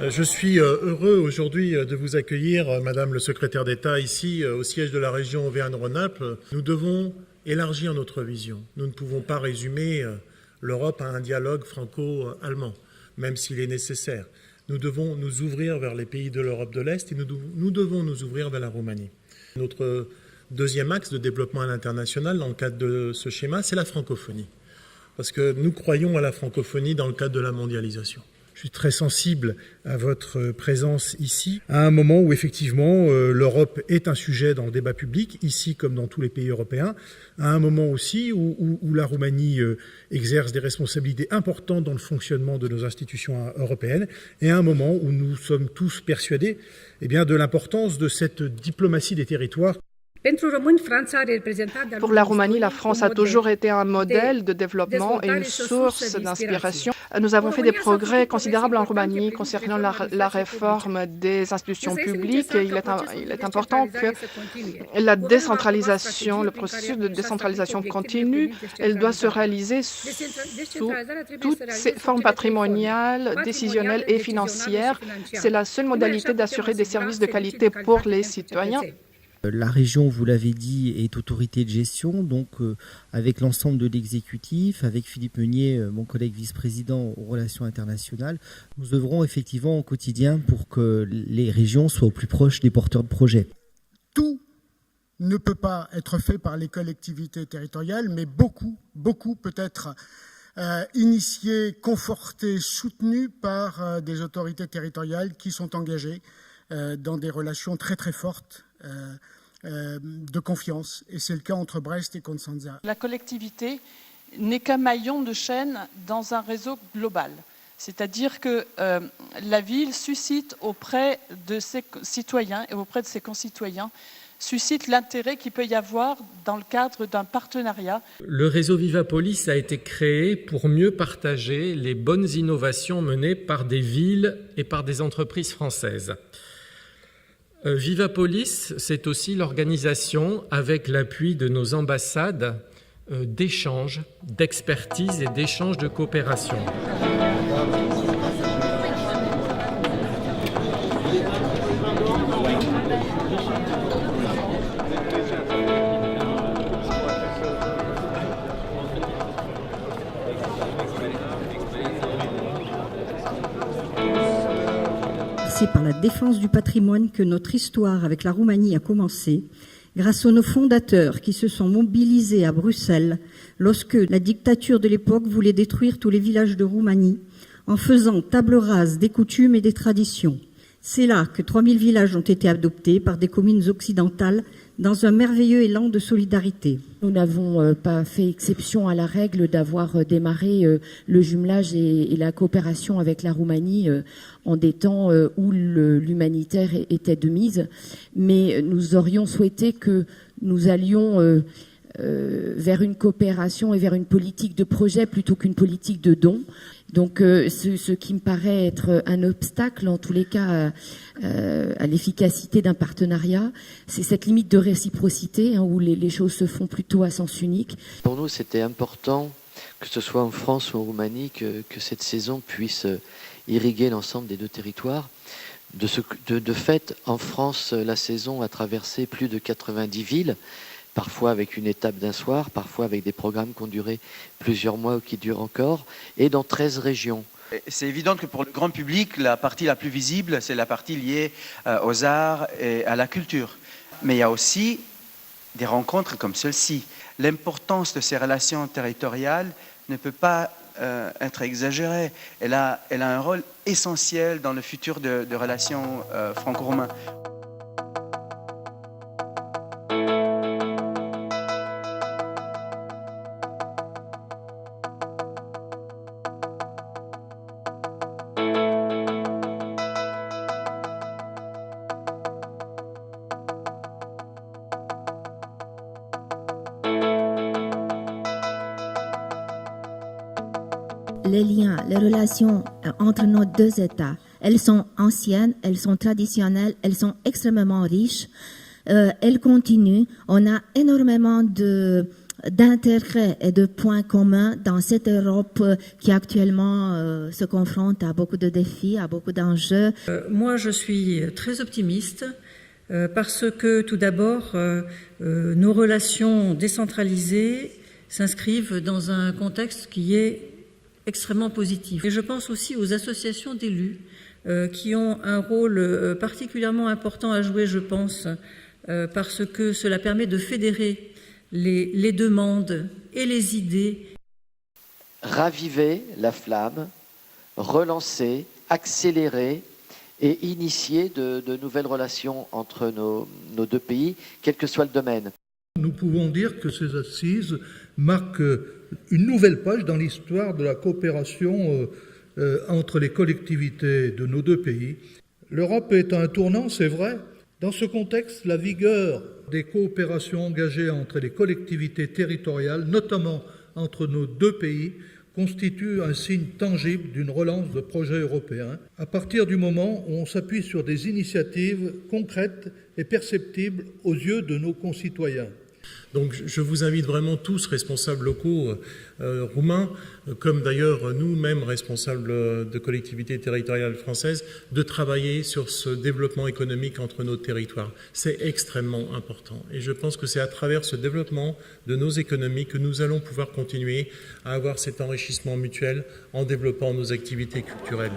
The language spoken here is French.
Je suis heureux aujourd'hui de vous accueillir, Madame le secrétaire d'État, ici au siège de la région Auvergne-Rhône-Alpes. Nous devons élargir notre vision. Nous ne pouvons pas résumer l'Europe à un dialogue franco-allemand, même s'il est nécessaire. Nous devons nous ouvrir vers les pays de l'Europe de l'Est et nous devons nous ouvrir vers la Roumanie. Notre deuxième axe de développement à l'international dans le cadre de ce schéma, c'est la francophonie. Parce que nous croyons à la francophonie dans le cadre de la mondialisation. Je suis très sensible à votre présence ici, à un moment où effectivement l'Europe est un sujet dans le débat public, ici comme dans tous les pays européens, à un moment aussi où la Roumanie exerce des responsabilités importantes dans le fonctionnement de nos institutions européennes, et à un moment où nous sommes tous persuadés de l'importance de cette diplomatie des territoires. Pour la Roumanie, la France a toujours été un modèle de développement et une source d'inspiration. Nous avons fait des progrès considérables en Roumanie concernant la réforme des institutions publiques. Il est important que la décentralisation, le processus de décentralisation continue, elle doit se réaliser sous toutes ses formes patrimoniales, décisionnelles et financières. C'est la seule modalité d'assurer des services de qualité pour les citoyens. La région, vous l'avez dit, est autorité de gestion, donc avec l'ensemble de l'exécutif, avec Philippe Meunier, mon collègue vice-président aux relations internationales, nous œuvrons effectivement au quotidien pour que les régions soient au plus proche des porteurs de projets. Tout ne peut pas être fait par les collectivités territoriales, mais beaucoup peut être initié, conforté, soutenu par des autorités territoriales qui sont engagées dans des relations très très fortes de confiance. Et c'est le cas entre Brest et Constanța. La collectivité n'est qu'un maillon de chaîne dans un réseau global. C'est-à-dire que la ville suscite auprès de ses citoyens et auprès de ses concitoyens suscite l'intérêt qu'il peut y avoir dans le cadre d'un partenariat. Le réseau Vivapolis a été créé pour mieux partager les bonnes innovations menées par des villes et par des entreprises françaises. Vivapolis, c'est aussi l'organisation, avec l'appui de nos ambassades, d'échanges, d'expertise et d'échanges de coopération. C'est par la défense du patrimoine que notre histoire avec la Roumanie a commencé, grâce à nos fondateurs qui se sont mobilisés à Bruxelles lorsque la dictature de l'époque voulait détruire tous les villages de Roumanie en faisant table rase des coutumes et des traditions. C'est là que 3000 villages ont été adoptés par des communes occidentales dans un merveilleux élan de solidarité. Nous n'avons pas fait exception à la règle d'avoir démarré le jumelage et la coopération avec la Roumanie en des temps où l'humanitaire était de mise. Mais nous aurions souhaité que nous allions vers une coopération et vers une politique de projet plutôt qu'une politique de don. Donc ce qui me paraît être un obstacle, en tous les cas, à l'efficacité d'un partenariat, c'est cette limite de réciprocité où les choses se font plutôt à sens unique. Pour nous, c'était important, que ce soit en France ou en Roumanie, que cette saison puisse irriguer l'ensemble des deux territoires. De fait, en France, la saison a traversé plus de 90 villes, parfois avec une étape d'un soir, parfois avec des programmes qui ont duré plusieurs mois ou qui durent encore, et dans 13 régions. C'est évident que pour le grand public, la partie la plus visible, c'est la partie liée aux arts et à la culture. Mais il y a aussi des rencontres comme celle-ci. L'importance de ces relations territoriales ne peut pas être exagérée. Elle a un rôle essentiel dans le futur de relations franco-roumaines. Les liens, les relations entre nos deux États, elles sont anciennes, elles sont traditionnelles, elles sont extrêmement riches, elles continuent. On a énormément de d'intérêts et de points communs dans cette Europe qui actuellement se confronte à beaucoup de défis, à beaucoup d'enjeux. Moi, je suis très optimiste parce que, tout d'abord, nos relations décentralisées s'inscrivent dans un contexte qui est extrêmement positif. Et je pense aussi aux associations d'élus qui ont un rôle particulièrement important à jouer, je pense, parce que cela permet de fédérer les demandes et les idées. Raviver la flamme, relancer, accélérer et initier de nouvelles relations entre nos deux pays, quel que soit le domaine. Nous pouvons dire que ces assises marquent une nouvelle page dans l'histoire de la coopération entre les collectivités de nos deux pays. L'Europe est à un tournant, c'est vrai. Dans ce contexte, la vigueur des coopérations engagées entre les collectivités territoriales, notamment entre nos deux pays, constitue un signe tangible d'une relance de projets européens, à partir du moment où on s'appuie sur des initiatives concrètes et perceptibles aux yeux de nos concitoyens. Donc je vous invite vraiment tous, responsables locaux roumains, comme d'ailleurs nous-mêmes responsables de collectivités territoriales françaises, de travailler sur ce développement économique entre nos territoires. C'est extrêmement important. Et je pense que c'est à travers ce développement de nos économies que nous allons pouvoir continuer à avoir cet enrichissement mutuel en développant nos activités culturelles.